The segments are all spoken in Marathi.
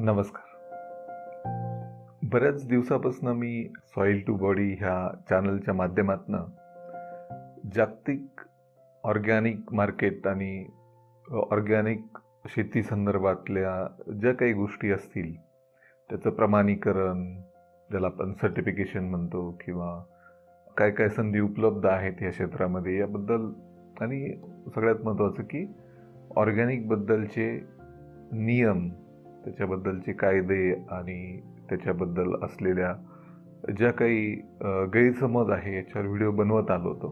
नमस्कार. बऱ्याच दिवसापासून मी सॉइल टू बॉडी ह्या चॅनलच्या माध्यमातून जागतिक ऑर्गॅनिक मार्केट आणि ऑर्गॅनिक शेती संदर्भातल्या ज्या काही गोष्टी असतील त्याचं प्रमाणीकरण, ज्याला आपण सर्टिफिकेशन म्हणतो, किंवा काय काय संधी उपलब्ध आहेत या क्षेत्रामध्ये याबद्दल, आणि सगळ्यात महत्त्वाचं की ऑर्गॅनिकबद्दलचे नियम, त्याच्याबद्दलचे कायदे आणि त्याच्याबद्दल असलेल्या ज्या काही गैरसमज आहे याच्यावर व्हिडिओ बनवत आलो होतो.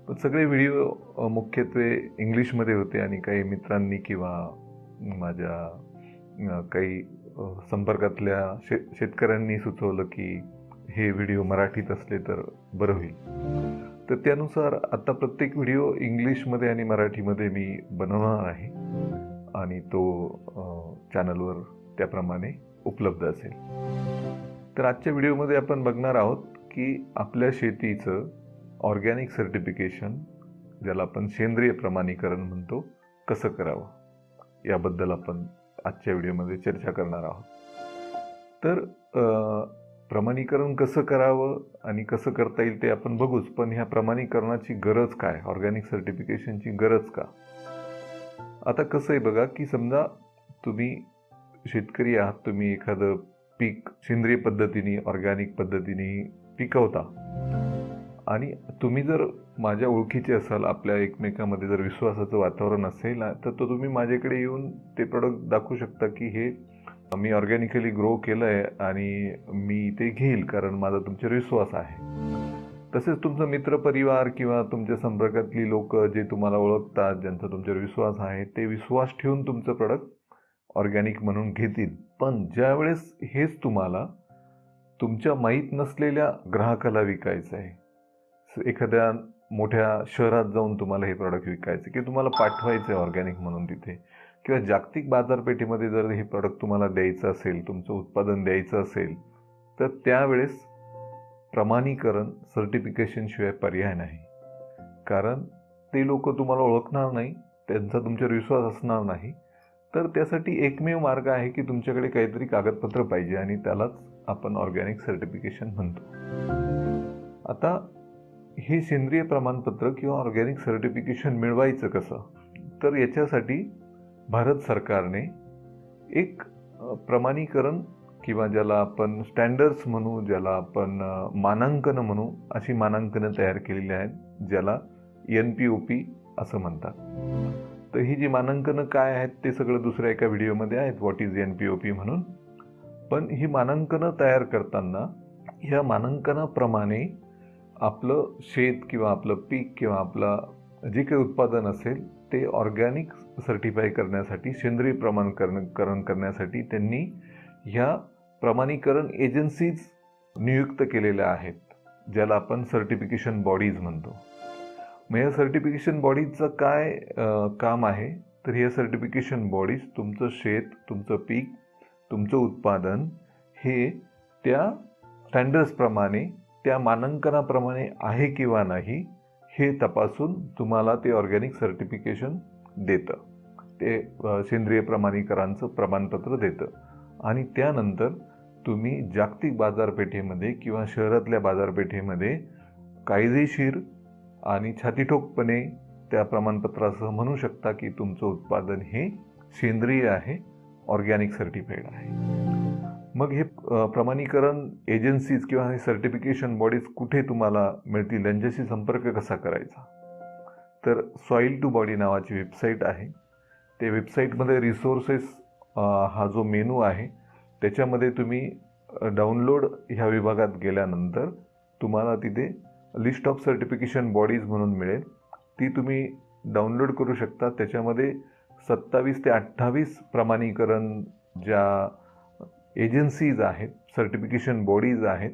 पण सगळे व्हिडिओ मुख्यत्वे इंग्लिशमध्ये होते आणि काही मित्रांनी किंवा माझ्या काही संपर्कातल्या शेतकऱ्यांनी सुचवलं की हे व्हिडिओ मराठीत असले तर बरं होईल. तर त्यानुसार आता प्रत्येक व्हिडिओ इंग्लिशमध्ये आणि मराठीमध्ये मी बनवणार आहे आणि तो चॅनलवर त्याप्रमाणे उपलब्ध असेल. तर आजच्या व्हिडिओमध्ये आपण बघणार आहोत की आपल्या शेतीचं ऑर्गॅनिक सर्टिफिकेशन, ज्याला आपण सेंद्रिय प्रमाणीकरण म्हणतो, कसं करावं याबद्दल आपण आजच्या व्हिडिओमध्ये चर्चा करणार आहोत. तर प्रमाणीकरण कसं करावं आणि कसं करता येईल ते आपण बघूच, पण ह्या प्रमाणीकरणाची गरज काय, ऑर्गॅनिक सर्टिफिकेशनची गरज का? आता कसं आहे बघा की समजा तुम्ही शेतकरी आहात, तुम्ही एखादं पीक सेंद्रिय पद्धतीने, ऑर्गॅनिक पद्धतीने पिकवता आणि तुम्ही जर माझ्या ओळखीचे असाल, आपल्या एकमेकांमध्ये जर विश्वासाचं वातावरण असेल तर तुम्ही माझ्याकडे येऊन ते प्रोडक्ट दाखवू शकता की हे मी ऑर्गॅनिकली ग्रो केलं आहे आणि मी ते घेईल कारण माझा तुमच्यावर विश्वास आहे. तसेच तुमचा मित्रपरिवार किंवा तुमच्या संपर्कातली लोक जे तुम्हाला ओळखतात, ज्यांचा तुमच्यावर विश्वास आहे, ते विश्वास ठेवून तुमचं प्रोडक्ट ऑर्गॅनिक म्हणून घेतील. पण ज्यावेळेस हेच तुम्हाला तुमच्या माहीत नसलेल्या ग्राहकाला विकायचं आहे, एखाद्या मोठ्या शहरात जाऊन तुम्हाला हे प्रॉडक्ट विकायचं की तुम्हाला पाठवायचं आहे ऑर्गॅनिक म्हणून तिथे, किंवा जागतिक बाजारपेठेमध्ये जर हे प्रॉडक्ट तुम्हाला द्यायचं असेल, तुमचं उत्पादन द्यायचं असेल, तर त्यावेळेस प्रमाणीकरण सर्टिफिकेशनशिवाय पर्याय नाही. कारण ते लोक तुम्हाला ओळखणार नाही, त्यांचा तुमच्यावर विश्वास असणार नाही. तर त्यासाठी एकमेव मार्ग आहे की तुमच्याकडे काहीतरी कागदपत्र पाहिजे आणि त्यालाच आपण ऑर्गॅनिक सर्टिफिकेशन म्हणतो. आता हे सेंद्रिय प्रमाणपत्र किंवा ऑर्गॅनिक सर्टिफिकेशन मिळवायचं कसं? तर याच्यासाठी भारत सरकारने एक प्रमाणीकरण किंवा ज्याला आपण स्टँडर्ड्स म्हणू, ज्याला आपण मानांकनं म्हणू, अशी मानांकनं तयार केलेली आहेत, ज्याला NPOP असं म्हणतात. तर ही जी मानांकनं काय आहेत ते सगळं दुसऱ्या एका व्हिडिओमध्ये आहेत, व्हॉट इज NPOP म्हणून. पण ही मानांकनं तयार करताना ह्या मानांकनाप्रमाणे आपलं शेत किंवा आपलं पीक किंवा आपलं जे काही उत्पादन असेल ते ऑर्गॅनिक सर्टिफाय करण्यासाठी, सेंद्रिय प्रमाणीकरण करण्यासाठी त्यांनी ह्या प्रमाणीकरण एजन्सीज नियुक्त केलेल्या आहेत, ज्याला आपण सर्टिफिकेशन बॉडीज म्हणतो. मग या सर्टिफिकेशन बॉडीजचं काय काम आहे? तर या सर्टिफिकेशन बॉडीज तुमचं शेत, तुमचं पीक, तुमचं उत्पादन हे त्या स्टँडर्ड्सप्रमाणे, त्या मानांकनाप्रमाणे आहे किंवा नाही हे तपासून तुम्हाला ते ऑर्गॅनिक सर्टिफिकेशन देतं, ते सेंद्रिय प्रमाणीकरणाचं प्रमाणपत्र देतं. आणि त्यानंतर तुम्ही जागतिक बाजारपेठेमध्ये किंवा शहरातल्या बाजारपेठेमध्ये कायदेशीर आणि छातीठोकपणे त्या प्रमाणपत्रासह म्हणू शकता की तुमचं उत्पादन हे सेंद्रिय आहे, ऑर्गॅनिक सर्टिफाईड आहे. मग हे प्रमाणीकरण एजन्सीज किंवा हे सर्टिफिकेशन बॉडीज कुठे तुम्हाला मिळतील, यांच्याशी संपर्क कसा करायचा? तर सॉइल टू बॉडी नावाची वेबसाईट आहे. त्या वेबसाईटमध्ये रिसोर्सेस हा जो मेनू आहे त्याच्यामध्ये तुम्ही डाउनलोड ह्या विभागात गेल्यानंतर तुम्हाला तिथे लिस्ट ऑफ सर्टिफिकेशन बॉडीज म्हणून मिळेल. ती तुम्ही डाउनलोड करू शकता. त्याच्यामध्ये 27 ते 28 प्रमाणीकरण ज्या एजन्सीज आहेत, सर्टिफिकेशन बॉडीज आहेत,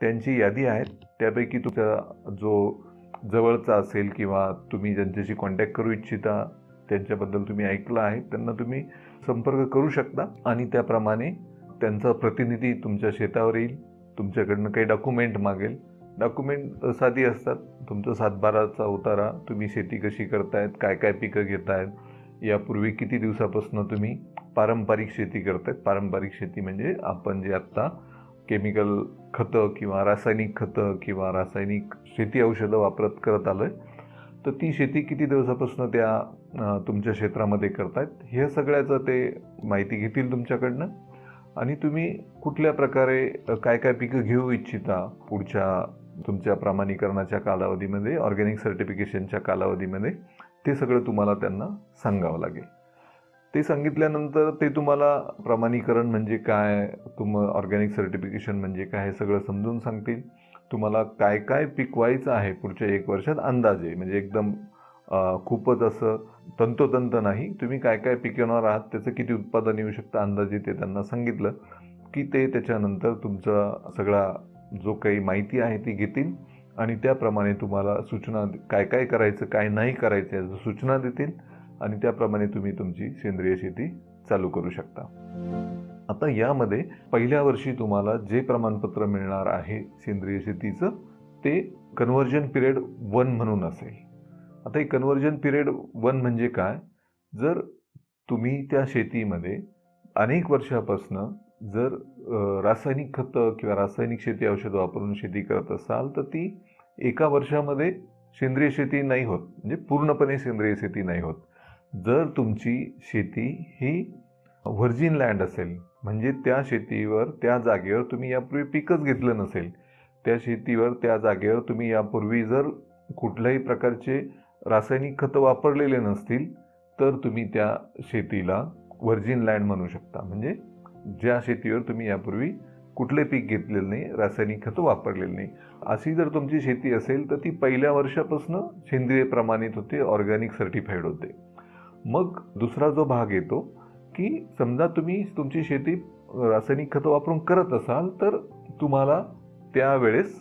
त्यांची यादी आहे. त्यापैकी तुमचा जो जवळचा असेल किंवा तुम्ही ज्यांच्याशी कॉन्टॅक्ट करू इच्छिता, त्यांच्याबद्दल तुम्ही ऐकलं आहे, त्यांना तुम्ही संपर्क करू शकता आणि त्याप्रमाणे त्यांचा प्रतिनिधी तुमच्या शेतावर येईल, तुमच्याकडनं काही डॉक्युमेंट मागेल. डॉक्युमेंट साधी असतात, तुमचं 7/12चा उतारा, तुम्ही शेती कशी करतायत, काय काय पिकं घेतायत, यापूर्वी किती दिवसापासून तुम्ही पारंपरिक शेती करतायत. पारंपरिक शेती म्हणजे आपण जे आत्ता केमिकल खतं किंवा रासायनिक खतं किंवा रासायनिक शेती औषधं वापरत करत आलोय, तर ती शेती किती दिवसापासून त्या तुमच्या क्षेत्रामध्ये करतायत, हे सगळ्याचं ते माहिती घेतील तुमच्याकडनं. आणि तुम्ही कुठल्या प्रकारे काय काय पिकं घेऊ इच्छिता पुढच्या तुमच्या प्रमाणीकरणाच्या कालावधीमध्ये, ऑर्गॅनिक सर्टिफिकेशनच्या कालावधीमध्ये, ते सगळं तुम्हाला त्यांना सांगावं लागेल. ते सांगितल्यानंतर ते तुम्हाला प्रमाणीकरण म्हणजे काय, ऑर्गॅनिक सर्टिफिकेशन म्हणजे काय, हे सगळं समजून सांगतील. तुम्हाला काय काय पिकवायचं आहे पुढच्या 1 वर्षात अंदाजे, म्हणजे एकदम खूपच असं तंतोतंत नाही, तुम्ही काय काय पिकवणार आहात, त्याचं किती उत्पादन येऊ शकतं अंदाजे ते त्यांना सांगितलं की ते त्याच्यानंतर तुमचा सगळा जो काही माहिती आहे ती घेतील आणि त्याप्रमाणे तुम्हाला सूचना काय काय करायचं काय नाही करायचं याचं सूचना देतील आणि त्याप्रमाणे तुम्ही तुमची सेंद्रिय शेती चालू करू शकता. आता यामध्ये पहिल्या वर्षी तुम्हाला जे प्रमाणपत्र मिळणार आहे सेंद्रिय शेतीचं ते कन्व्हर्जन पिरियड 1 म्हणून असेल. आता हे कन्व्हर्जन पिरियड 1 म्हणजे काय, जर तुम्ही त्या शेतीमध्ये अनेक वर्षापासनं जर रासायनिक खतं किंवा रासायनिक शेती औषधं वापरून शेती करत असाल तर ती एका वर्षामध्ये सेंद्रिय शेती नाही होत, म्हणजे पूर्णपणे सेंद्रिय शेती नाही होत. जर तुमची शेती ही व्हर्जिन लँड असेल, म्हणजे त्या शेतीवर त्या जागेवर तुम्ही यापूर्वी पिकच घेतलं नसेल, त्या शेतीवर त्या जागेवर तुम्ही यापूर्वी जर कुठल्याही प्रकारचे रासायनिक खतं वापरलेले नसतील तर तुम्ही त्या शेतीला व्हर्जिन लँड म्हणू शकता. म्हणजे ज्या शेतीवर तुम्ही यापूर्वी कुठले पीक घेतलेलं नाही, रासायनिक खतं वापरलेलं नाही, अशी जर तुमची शेती असेल तर ती पहिल्या वर्षापासून सेंद्रिय प्रमाणित होते, ऑर्गॅनिक सर्टिफाईड होते. मग दुसरा जो भाग येतो की समजा तुम्ही तुमची शेती रासायनिक खतं वापरून करत असाल तर तुम्हाला त्यावेळेस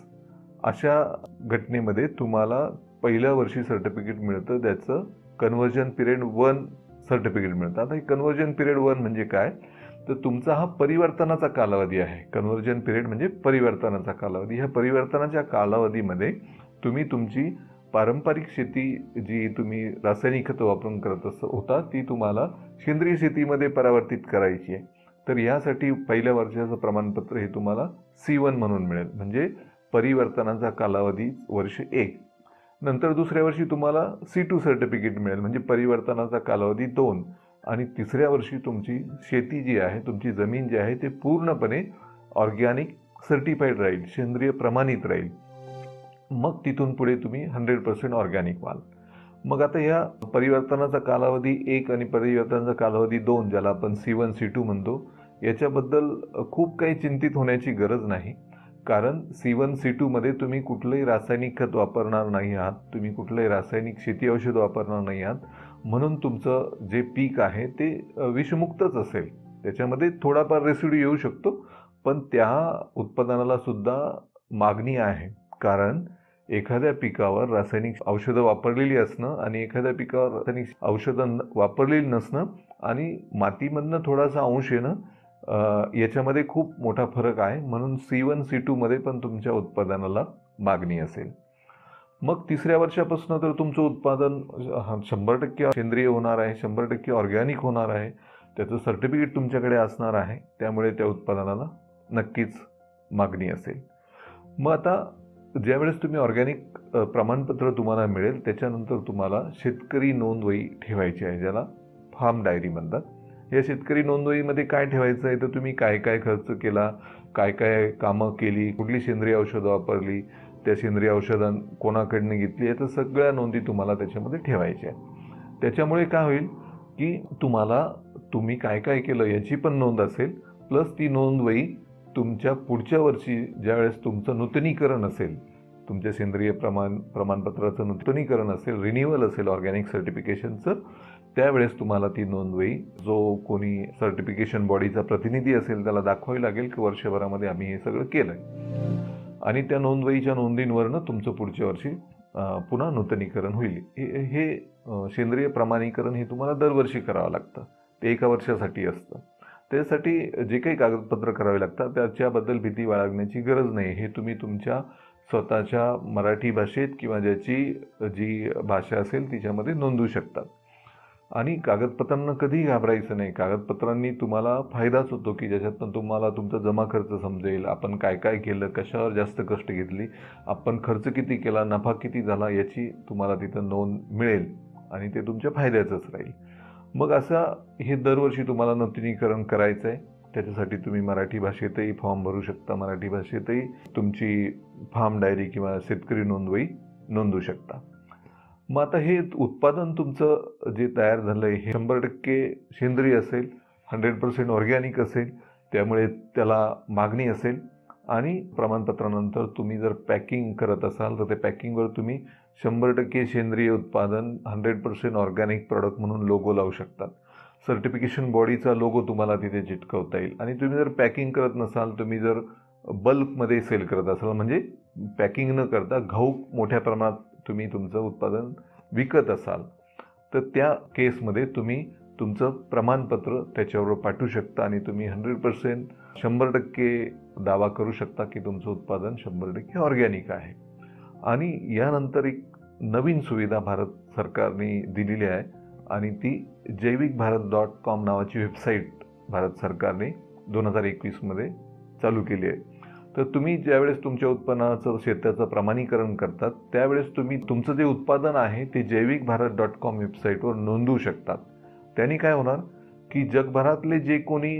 अशा घटनेमध्ये तुम्हाला पहिल्या वर्षी सर्टिफिकेट मिळतं, त्याचं कन्व्हर्जन पिरियड 1 सर्टिफिकेट मिळतं. आता हे कन्व्हर्जन पिरियड 1 म्हणजे काय, तर तुमचा हा परिवर्तनाचा कालावधी आहे. कन्व्हर्जन पिरियड म्हणजे परिवर्तनाचा कालावधी. ह्या परिवर्तनाच्या कालावधीमध्ये तुम्ही तुमची पारंपरिक शेती जी तुम्ही रासायनिक खतं वापरून करत होता ती तुम्हाला सेंद्रिय शेतीमध्ये परावर्तित करायची आहे. तर यासाठी पहिल्या वर्षाचं प्रमाणपत्र हे तुम्हाला C1 म्हणून मिळेल, म्हणजे परिवर्तनाचा कालावधी वर्ष 1. नंतर दुसऱ्या वर्षी तुम्हाला C2 सर्टिफिकेट मिळेल, म्हणजे परिवर्तनाचा कालावधी 2. आणि तिसऱ्या वर्षी तुमची शेती जी आहे, तुमची जमीन जी आहे ते पूर्णपणे ऑर्गॅनिक सर्टिफाईड राहील, सेंद्रिय प्रमाणित राहील. मग तिथून पुढे तुम्ही 100% ऑर्गॅनिक व्हाल. मग आता या परिवर्तनाचा कालावधी 1 आणि परिवर्तनाचा कालावधी 2, ज्याला आपण C1 C2 म्हणतो, याच्याबद्दल खूप काही चिंतित होण्याची गरज नाही. कारण C1 C2 मध्ये तुम्ही कुठलंही रासायनिक खत वापरणार नाही आहात, तुम्ही कुठलंही रासायनिक शेती औषध वापरणार नाही आहात, म्हणून तुमचं जे पीक आहे ते विषमुक्तच असेल. त्याच्यामध्ये थोडाफार रेसिड्यू येऊ शकतो, पण त्या उत्पादनाला सुद्धा मागणी आहे. कारण एखाद्या पिकावर रासायनिक औषधं वापरलेली असणं आणि एखाद्या पिकावर रासायनिक औषधं वापरलेली नसणं आणि मातीमधनं थोडासा अंश येणं, याच्यामध्ये खूप मोठा फरक आहे. म्हणून C1 C2 मध्ये पण तुमच्या उत्पादनाला मागणी असेल. मग तिसऱ्या वर्षापासून तर तुमचं उत्पादन 100% सेंद्रिय होणार आहे, 100% ऑर्गॅनिक होणार आहे, त्याचं सर्टिफिकेट तुमच्याकडे असणार आहे, त्यामुळे त्या उत्पादनाला नक्कीच मागणी असेल. मग आता ज्यावेळेस तुम्ही ऑर्गॅनिक प्रमाणपत्र तुम्हाला मिळेल त्याच्यानंतर तुम्हाला शेतकरी नोंदवही ठेवायची आहे, ज्याला फार्म डायरी म्हणतात. या शेतकरी नोंदवहीमध्ये काय ठेवायचं आहे, तर तुम्ही काय काय खर्च केला, काय काय कामं केली, कुठली सेंद्रिय औषधं वापरली, त्या सेंद्रिय औषधं कोणाकडनं घेतली, याचं सगळ्या नोंदी तुम्हाला त्याच्यामध्ये ठेवायच्या आहे. त्याच्यामुळे काय होईल की तुम्ही काय काय केलं याची पण नोंद असेल, प्लस ती नोंदवही तुमच्या पुढच्या वर्षी ज्यावेळेस तुमचं नूतनीकरण असेल, तुमच्या सेंद्रिय प्रमाणपत्राचं नूतनीकरण असेल, रिन्युअल असेल ऑर्गॅनिक सर्टिफिकेशनचं, त्यावेळेस तुम्हाला ती नोंदवही जो कोणी सर्टिफिकेशन बॉडीचा प्रतिनिधी असेल त्याला दाखवावी लागेल की वर्षभरामध्ये आम्ही हे सगळं केलं आहे. आणि त्या नोंदवहीच्या नोंदींवरनं तुमचं पुढच्या वर्षी पुन्हा नूतनीकरण होईल. हे सेंद्रिय प्रमाणीकरण हे तुम्हाला दरवर्षी करावं लागतं, ते एका वर्षासाठी असतं. त्यासाठी जे काही कागदपत्र करावे लागतात त्याच्याबद्दल भीती बाळगण्याची गरज नाही. हे तुम्ही तुमच्या स्वतःच्या मराठी भाषेत किंवा जी भाषा असेल तिच्यामध्ये नोंदवू शकतात. आणि कागदपत्रांना कधीही घाबरायचं नाही. कागदपत्रांनी तुम्हाला फायदाच होतो, की ज्याच्यातून तुम्हाला तुमचा जमा खर्च समजेल, आपण काय काय केलं, कशावर जास्त कष्ट घेतली, आपण खर्च किती केला, नफा किती झाला याची तुम्हाला तिथं नोंद मिळेल आणि ते तुमच्या फायद्याचंच राहील. मग असं हे दरवर्षी तुम्हाला नूतनीकरण करायचं आहे. त्याच्यासाठी तुम्ही मराठी भाषेतही फॉर्म भरू शकता. मराठी भाषेतही तुमची फार्म डायरी किंवा शेतकरी नोंदवही नोंदवू शकता. मग आता हे उत्पादन तुमचं जे तयार झालं आहे हे 100% सेंद्रिय असेल, 100% ऑर्गॅनिक असेल, त्यामुळे त्याला मागणी असेल आणि प्रमाणपत्रानंतर तुम्ही जर पॅकिंग करत असाल तर ते पॅकिंगवर तुम्ही 100% सेंद्रिय उत्पादन 100% ऑर्गॅनिक प्रॉडक्ट म्हणून लोगो लावू शकतात. सर्टिफिकेशन बॉडीचा लोगो तुम्हाला तिथे चिटकवता येईल. आणि तुम्ही जर पॅकिंग करत नसाल, तुम्ही जर बल्कमध्ये सेल करत असाल म्हणजे पॅकिंग न करता घाऊक मोठ्या प्रमाणात तुम्ही तुमचं उत्पादन विकत असाल तर त्या केसमध्ये तुम्ही तुमचं प्रमाणपत्र त्याच्यावर पाठवू शकता आणि तुम्ही 100% दावा करू शकता की तुमचं उत्पादन 100% ऑर्गॅनिक आहे. आणि यानंतर एक नवीन सुविधा भारत सरकारने दिलेली आहे आणि ती जैविकभारत.com नावाची वेबसाईट भारत सरकारने 2021मध्ये चालू केली आहे. तर तुम्ही ज्यावेळेस तुमच्या उत्पन्नाचं शेताचं प्रमाणीकरण करतात त्यावेळेस तुम्ही तुमचं जे उत्पादन आहे ते जैविकभारत.com वेबसाईटवर नोंदवू शकतात. त्यांनी काय होणार की जगभरातले जे कोणी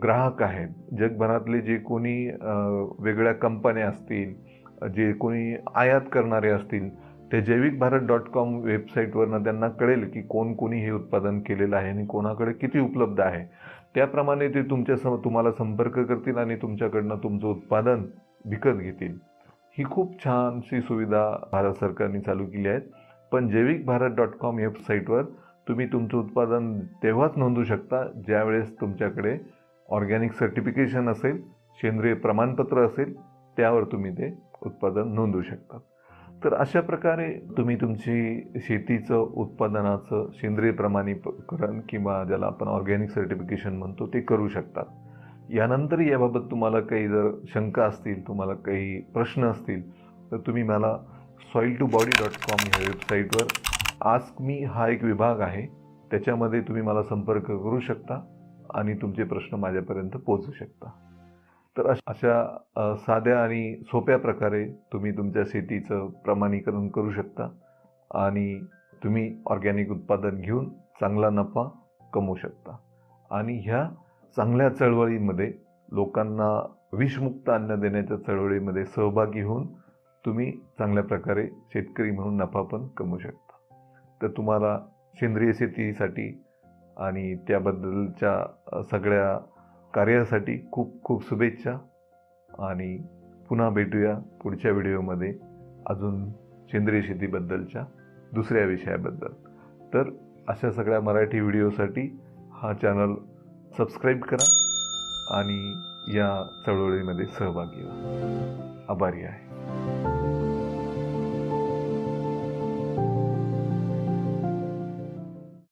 ग्राहक आहेत, जगभरातले जे कोणी वेगळ्या कंपन्या असतील, जे कोणी आयात करणारे असतील, ते जैविकभारत.com वेबसाईटवरनं त्यांना कळेल की कोणी हे उत्पादन केलेलं आहे आणि कोणाकडे किती उपलब्ध आहे. त्याप्रमाणे ते तुम्हाला संपर्क करतील आणि तुमच्याकडनं तुमचं उत्पादन विकत घेतील. ही खूप छानशी सुविधा भारत सरकारने चालू केली आहे. पण जैविकभारत.com वेबसाईटवर तुम्ही तुमचं उत्पादन तेव्हाच नोंदवू शकता ज्यावेळेस तुमच्याकडे ऑर्गॅनिक सर्टिफिकेशन असेल, सेंद्रिय प्रमाणपत्र असेल, त्यावर तुम्ही ते उत्पादन नोंदवू शकता. तर अशा प्रकारे तुम्ही तुमची शेतीचं उत्पादनाचं सेंद्रिय प्रमाणीकरण किंवा ज्याला आपण ऑर्गॅनिक सर्टिफिकेशन म्हणतो ते करू शकतात. यानंतर याबाबत तुम्हाला काही जर शंका असतील, तुम्हाला काही प्रश्न असतील तर तुम्ही मला soil2body.com ह्या वेबसाईटवर आस्क मी हा एक विभाग आहे, त्याच्यामध्ये तुम्ही मला संपर्क करू शकता आणि तुमचे प्रश्न माझ्यापर्यंत पोहोचू शकता. तर अशा साध्या आणि सोप्या प्रकारे तुम्ही तुमच्या शेतीचं प्रमाणीकरण करू शकता आणि तुम्ही ऑर्गॅनिक उत्पादन घेऊन चांगला नफा कमवू शकता. आणि ह्या चांगल्या चळवळीमध्ये लोकांना विषमुक्त अन्न देण्याच्या चळवळीमध्ये सहभागी होऊन तुम्ही चांगल्या प्रकारे शेतकरी म्हणून नफा पण कमवू शकता. तर तुम्हाला सेंद्रिय शेतीसाठी आणि त्याबद्दलच्या सगळ्या कार्यासाठी खूप खूप शुभेच्छा आणि पुन्हा भेटूया पुढच्या व्हिडिओमध्ये अजून सेंद्रिय शेतीबद्दलच्या दुसऱ्या विषयाबद्दल. तर अशा सगळ्या मराठी व्हिडिओसाठी हा चॅनल सबस्क्राईब करा आणि या चळवळीमध्ये सहभागी व्हा. आभारी आहे.